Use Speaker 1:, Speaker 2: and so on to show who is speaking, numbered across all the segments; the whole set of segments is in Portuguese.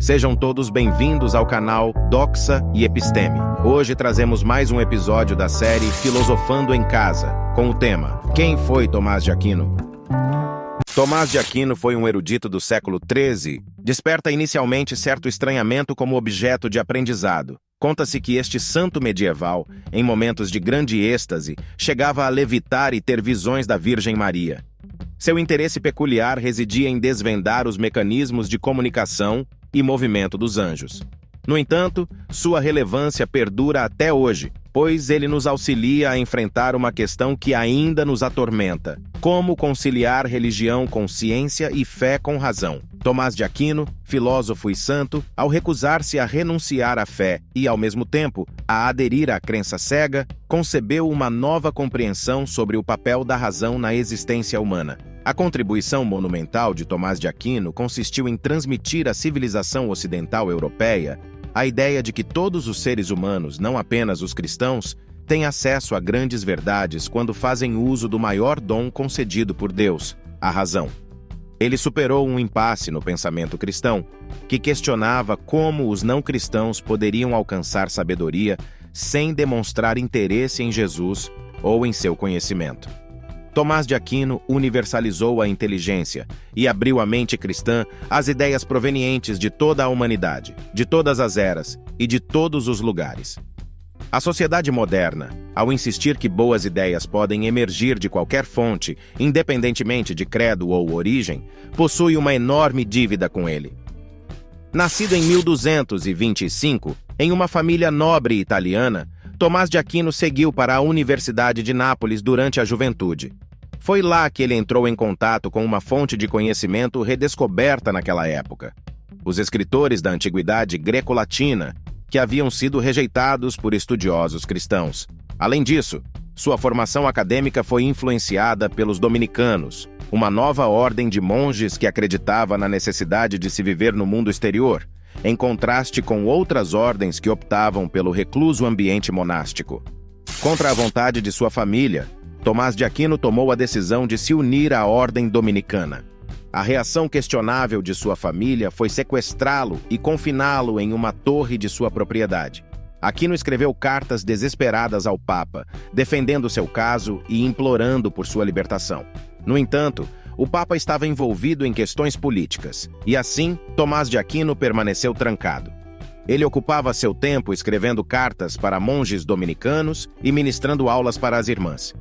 Speaker 1: Sejam todos bem-vindos ao canal Doxa e Episteme. Hoje trazemos mais um episódio da série Filosofando em Casa, com o tema Quem foi Tomás de Aquino? Tomás de Aquino foi um erudito do século XIII. Desperta inicialmente certo estranhamento como objeto de aprendizado. Conta-se que este santo medieval, em momentos de grande êxtase, chegava a levitar e ter visões da Virgem Maria. Seu interesse peculiar residia em desvendar os mecanismos de comunicação e movimento dos anjos. No entanto, sua relevância perdura até hoje, pois ele nos auxilia a enfrentar uma questão que ainda nos atormenta: como conciliar religião com ciência e fé com razão? Tomás de Aquino, filósofo e santo, ao recusar-se a renunciar à fé e, ao mesmo tempo, a aderir à crença cega, concebeu uma nova compreensão sobre o papel da razão na existência humana. A contribuição monumental de Tomás de Aquino consistiu em transmitir à civilização ocidental europeia a ideia de que todos os seres humanos, não apenas os cristãos, têm acesso a grandes verdades quando fazem uso do maior dom concedido por Deus, a razão. Ele superou um impasse no pensamento cristão, que questionava como os não-cristãos poderiam alcançar sabedoria sem demonstrar interesse em Jesus ou em seu conhecimento. Tomás de Aquino universalizou a inteligência e abriu a mente cristã às ideias provenientes de toda a humanidade, de todas as eras e de todos os lugares. A sociedade moderna, ao insistir que boas ideias podem emergir de qualquer fonte, independentemente de credo ou origem, possui uma enorme dívida com ele. Nascido em 1225, em uma família nobre italiana, Tomás de Aquino seguiu para a Universidade de Nápoles durante a juventude. Foi lá que ele entrou em contato com uma fonte de conhecimento redescoberta naquela época: os escritores da antiguidade greco-latina, que haviam sido rejeitados por estudiosos cristãos. Além disso, sua formação acadêmica foi influenciada pelos dominicanos, uma nova ordem de monges que acreditava na necessidade de se viver no mundo exterior, em contraste com outras ordens que optavam pelo recluso ambiente monástico. Contra a vontade de sua família, Tomás de Aquino tomou a decisão de se unir à ordem dominicana. A reação questionável de sua família foi sequestrá-lo e confiná-lo em uma torre de sua propriedade. Aquino escreveu cartas desesperadas ao Papa, defendendo seu caso e implorando por sua libertação. No entanto, o Papa estava envolvido em questões políticas, e assim, Tomás de Aquino permaneceu trancado. Ele ocupava seu tempo escrevendo cartas para monges dominicanos e ministrando aulas para as irmãs.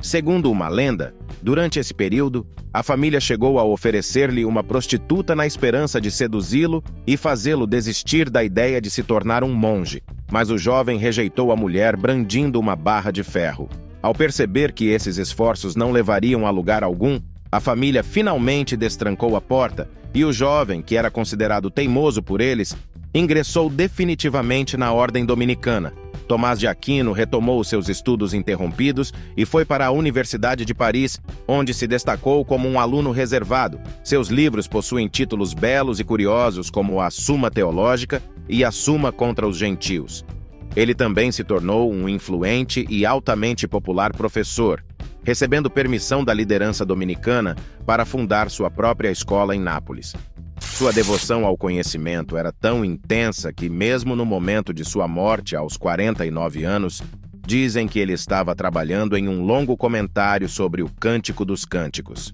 Speaker 1: Segundo uma lenda, durante esse período, a família chegou a oferecer-lhe uma prostituta na esperança de seduzi-lo e fazê-lo desistir da ideia de se tornar um monge, mas o jovem rejeitou a mulher brandindo uma barra de ferro. Ao perceber que esses esforços não levariam a lugar algum, a família finalmente destrancou a porta e o jovem, que era considerado teimoso por eles, ingressou definitivamente na ordem dominicana. Tomás de Aquino retomou seus estudos interrompidos e foi para a Universidade de Paris, onde se destacou como um aluno reservado. Seus livros possuem títulos belos e curiosos como a Suma Teológica e a Suma contra os Gentios. Ele também se tornou um influente e altamente popular professor, recebendo permissão da liderança dominicana para fundar sua própria escola em Nápoles. Sua devoção ao conhecimento era tão intensa que, mesmo no momento de sua morte, aos 49 anos, dizem que ele estava trabalhando em um longo comentário sobre o Cântico dos Cânticos.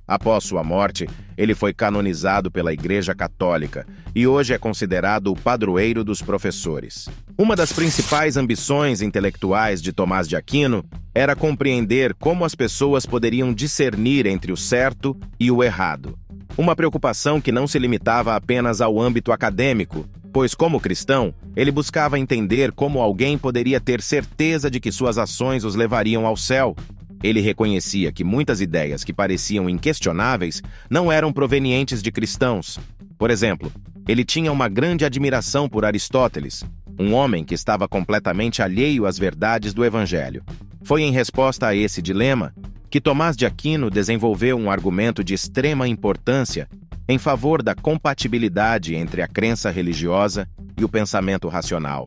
Speaker 1: Após sua morte, ele foi canonizado pela Igreja Católica e hoje é considerado o padroeiro dos professores. Uma das principais ambições intelectuais de Tomás de Aquino era compreender como as pessoas poderiam discernir entre o certo e o errado. Uma preocupação que não se limitava apenas ao âmbito acadêmico, pois, como cristão, ele buscava entender como alguém poderia ter certeza de que suas ações os levariam ao céu. Ele reconhecia que muitas ideias que pareciam inquestionáveis não eram provenientes de cristãos. Por exemplo, ele tinha uma grande admiração por Aristóteles, um homem que estava completamente alheio às verdades do Evangelho. Foi em resposta a esse dilema que Tomás de Aquino desenvolveu um argumento de extrema importância em favor da compatibilidade entre a crença religiosa e o pensamento racional.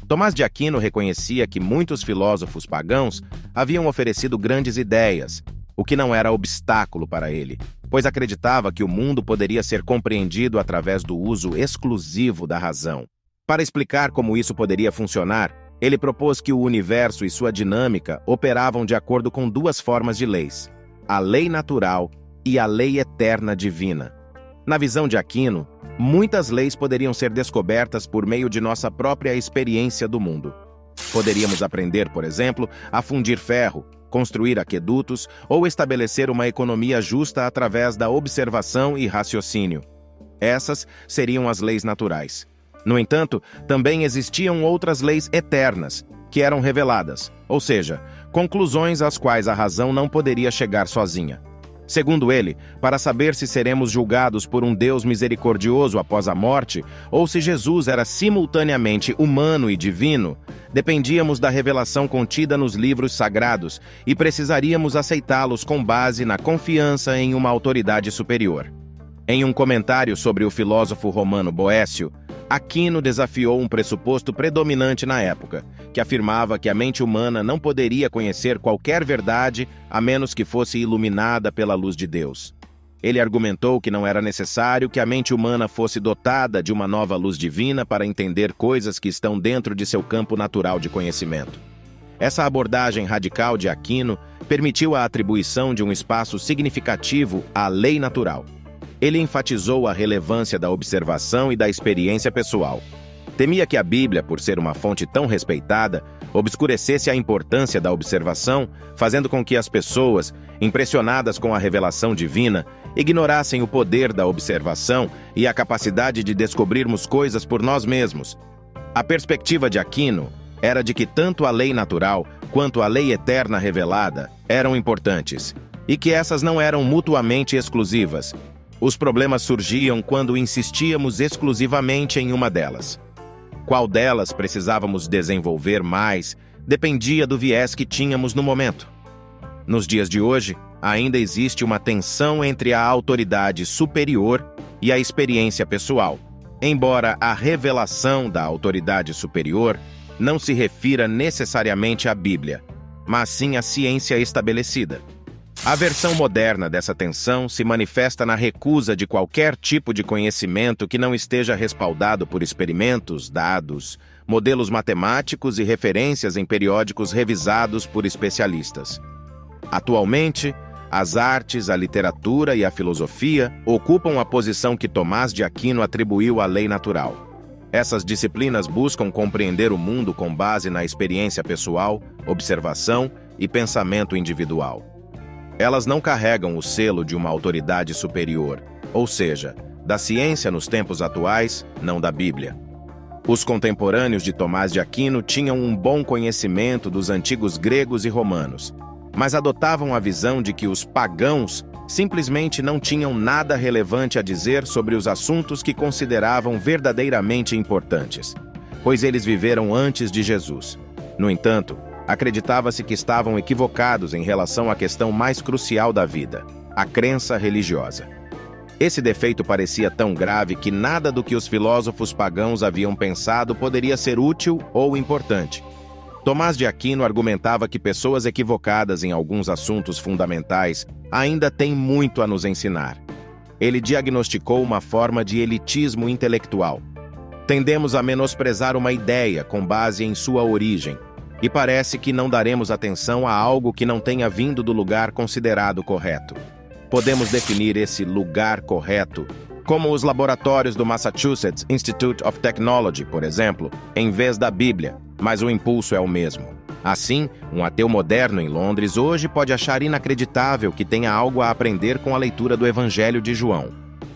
Speaker 1: Tomás de Aquino reconhecia que muitos filósofos pagãos haviam oferecido grandes ideias, o que não era obstáculo para ele, pois acreditava que o mundo poderia ser compreendido através do uso exclusivo da razão. Para explicar como isso poderia funcionar, ele propôs que o universo e sua dinâmica operavam de acordo com duas formas de leis: a lei natural e a lei eterna divina. Na visão de Aquino, muitas leis poderiam ser descobertas por meio de nossa própria experiência do mundo. Poderíamos aprender, por exemplo, a fundir ferro, construir aquedutos ou estabelecer uma economia justa através da observação e raciocínio. Essas seriam as leis naturais. No entanto, também existiam outras leis eternas, que eram reveladas, ou seja, conclusões às quais a razão não poderia chegar sozinha. Segundo ele, para saber se seremos julgados por um Deus misericordioso após a morte, ou se Jesus era simultaneamente humano e divino, dependíamos da revelação contida nos livros sagrados e precisaríamos aceitá-los com base na confiança em uma autoridade superior. Em um comentário sobre o filósofo romano Boécio, Aquino desafiou um pressuposto predominante na época, que afirmava que a mente humana não poderia conhecer qualquer verdade a menos que fosse iluminada pela luz de Deus. Ele argumentou que não era necessário que a mente humana fosse dotada de uma nova luz divina para entender coisas que estão dentro de seu campo natural de conhecimento. Essa abordagem radical de Aquino permitiu a atribuição de um espaço significativo à lei natural. Ele enfatizou a relevância da observação e da experiência pessoal. Temia que a Bíblia, por ser uma fonte tão respeitada, obscurecesse a importância da observação, fazendo com que as pessoas, impressionadas com a revelação divina, ignorassem o poder da observação e a capacidade de descobrirmos coisas por nós mesmos. A perspectiva de Aquino era de que tanto a lei natural quanto a lei eterna revelada eram importantes, e que essas não eram mutuamente exclusivas. Os problemas surgiam quando insistíamos exclusivamente em uma delas. Qual delas precisávamos desenvolver mais dependia do viés que tínhamos no momento. Nos dias de hoje, ainda existe uma tensão entre a autoridade superior e a experiência pessoal, embora a revelação da autoridade superior não se refira necessariamente à Bíblia, mas sim à ciência estabelecida. A versão moderna dessa tensão se manifesta na recusa de qualquer tipo de conhecimento que não esteja respaldado por experimentos, dados, modelos matemáticos e referências em periódicos revisados por especialistas. Atualmente, as artes, a literatura e a filosofia ocupam a posição que Tomás de Aquino atribuiu à lei natural. Essas disciplinas buscam compreender o mundo com base na experiência pessoal, observação e pensamento individual. Elas não carregam o selo de uma autoridade superior, ou seja, da ciência nos tempos atuais, não da Bíblia. Os contemporâneos de Tomás de Aquino tinham um bom conhecimento dos antigos gregos e romanos, mas adotavam a visão de que os pagãos simplesmente não tinham nada relevante a dizer sobre os assuntos que consideravam verdadeiramente importantes, pois eles viveram antes de Jesus. No entanto, acreditava-se que estavam equivocados em relação à questão mais crucial da vida, a crença religiosa. Esse defeito parecia tão grave que nada do que os filósofos pagãos haviam pensado poderia ser útil ou importante. Tomás de Aquino argumentava que pessoas equivocadas em alguns assuntos fundamentais ainda têm muito a nos ensinar. Ele diagnosticou uma forma de elitismo intelectual. Tendemos a menosprezar uma ideia com base em sua origem, e parece que não daremos atenção a algo que não tenha vindo do lugar considerado correto. Podemos definir esse lugar correto como os laboratórios do Massachusetts Institute of Technology, por exemplo, em vez da Bíblia, mas o impulso é o mesmo. Assim, um ateu moderno em Londres hoje pode achar inacreditável que tenha algo a aprender com a leitura do Evangelho de João.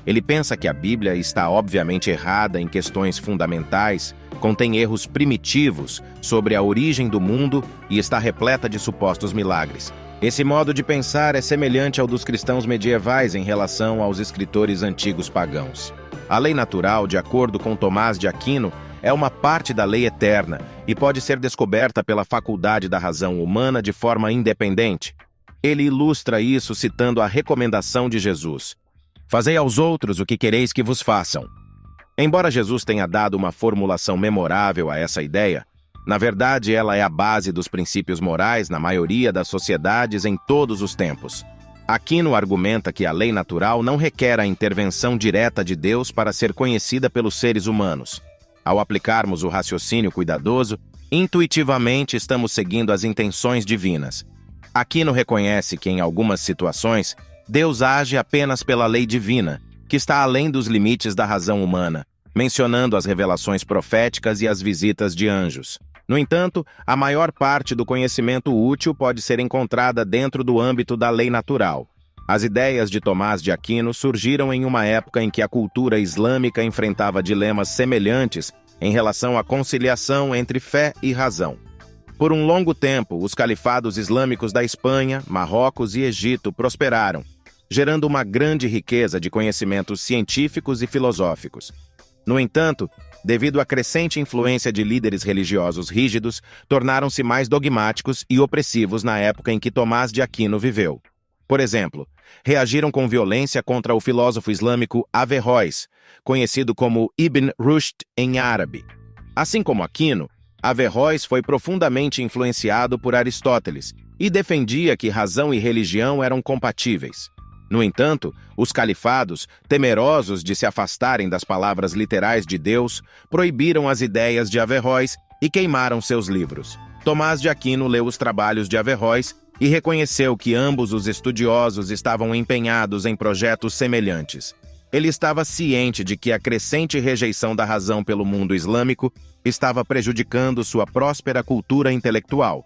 Speaker 1: Ele pensa que a Bíblia está obviamente errada em questões fundamentais, contém erros primitivos sobre a origem do mundo e está repleta de supostos milagres. Esse modo de pensar é semelhante ao dos cristãos medievais em relação aos escritores antigos pagãos. A lei natural, de acordo com Tomás de Aquino, é uma parte da lei eterna e pode ser descoberta pela faculdade da razão humana de forma independente. Ele ilustra isso citando a recomendação de Jesus: "Fazei aos outros o que quereis que vos façam." Embora Jesus tenha dado uma formulação memorável a essa ideia, Na verdade, ela é a base dos princípios morais na maioria das sociedades em todos os tempos. Aquino argumenta que a lei natural não requer a intervenção direta de Deus para ser conhecida pelos seres humanos. Ao aplicarmos o raciocínio cuidadoso, intuitivamente estamos seguindo as intenções divinas. Aquino reconhece que, em algumas situações, Deus age apenas pela lei divina, que está além dos limites da razão humana, mencionando as revelações proféticas e as visitas de anjos. No entanto, a maior parte do conhecimento útil pode ser encontrada dentro do âmbito da lei natural. As ideias de Tomás de Aquino surgiram em uma época em que a cultura islâmica enfrentava dilemas semelhantes em relação à conciliação entre fé e razão. Por um longo tempo, os califados islâmicos da Espanha, Marrocos e Egito prosperaram, gerando uma grande riqueza de conhecimentos científicos e filosóficos. No entanto, devido à crescente influência de líderes religiosos rígidos, tornaram-se mais dogmáticos e opressivos na época em que Tomás de Aquino viveu. Por exemplo, reagiram com violência contra o filósofo islâmico Averroes, conhecido como Ibn Rushd em árabe. Assim como Aquino, Averroes foi profundamente influenciado por Aristóteles e defendia que razão e religião eram compatíveis. No entanto, os califados, temerosos de se afastarem das palavras literais de Deus, proibiram as ideias de Averroes e queimaram seus livros. Tomás de Aquino leu os trabalhos de Averroes e reconheceu que ambos os estudiosos estavam empenhados em projetos semelhantes. Ele estava ciente de que a crescente rejeição da razão pelo mundo islâmico estava prejudicando sua próspera cultura intelectual.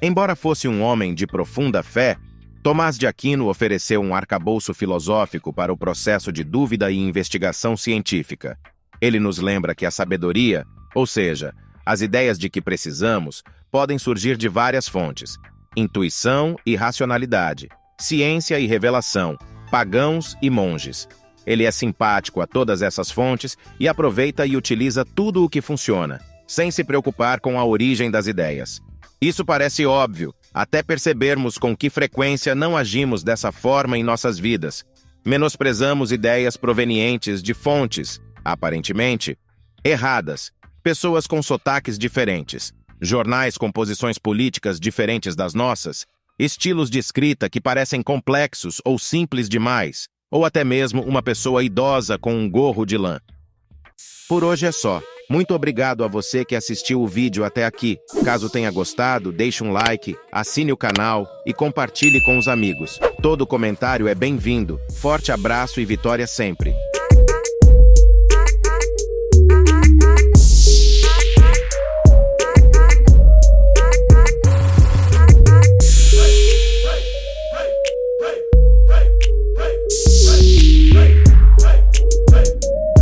Speaker 1: Embora fosse um homem de profunda fé, Tomás de Aquino ofereceu um arcabouço filosófico para o processo de dúvida e investigação científica. Ele nos lembra que a sabedoria, ou seja, as ideias de que precisamos, podem surgir de várias fontes: intuição e racionalidade, ciência e revelação, pagãos e monges. Ele é simpático a todas essas fontes e aproveita e utiliza tudo o que funciona, sem se preocupar com a origem das ideias. Isso parece óbvio, até percebermos com que frequência não agimos dessa forma em nossas vidas. Menosprezamos ideias provenientes de fontes, aparentemente, erradas, pessoas com sotaques diferentes, jornais com posições políticas diferentes das nossas, estilos de escrita que parecem complexos ou simples demais, ou até mesmo uma pessoa idosa com um gorro de lã. Por hoje é só. Muito obrigado a você que assistiu o vídeo até aqui. Caso tenha gostado, deixe um like, assine o canal e compartilhe com os amigos. Todo comentário é bem-vindo. Forte abraço e vitória sempre!